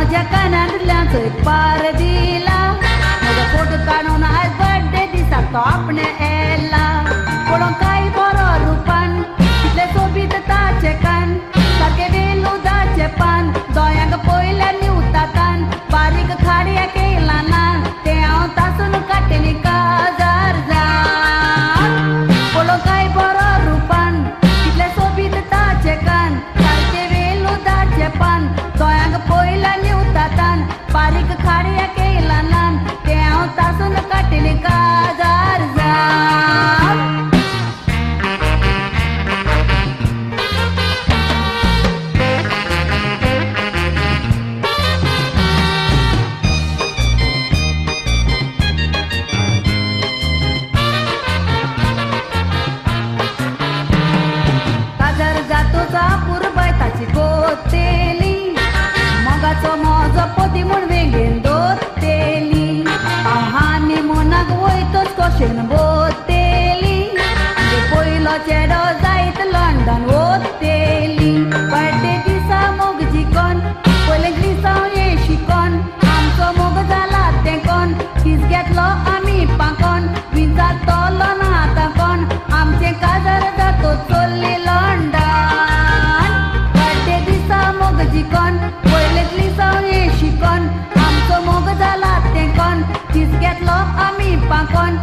माझ्या कानातल्या पार दिला माझा फोटो काढून आज बर्थडे दिसा तो आपण एला पळोवंक काय बरो रूपान कितले सोबीत ताचे कान सारके वेलुदाचे पान दोळ्यांक पयल्या निवतातान बारीक खाडया केला ना ते हांव तासून काडटली काजार जावन पळोवंक काय बरो रूपान कितले सोबीत ताचे कान सारके वेलुदाचे पान दोळ्यांक पयल्या निवतातान बारीक खाडया केला ना ते हांव तासून काडटली काजार जावन काजार जातो चापूर बैताची कोतेली मगाचो म्हजो पोती म्हूण वेगळेन दोतेली हांव हानी मनाक वयतोच कशेन बोतेली पयलो चेडो जायत लंडन वतेली बर्थडे दिसा मोग जिकोन पयले दिसा हे शिकोन आमचो मोग जाला तें कोण दीस घेतलो आमी पाकोन विचारतलो ना ताकोन आमचें काजार जातो चल्ली लंडन बर्थडे दिसा मोग जिकोन पयले दिसा हे शिकोन आमचो मोग जाला तें कोण दीस घेतलो आमी पाकोन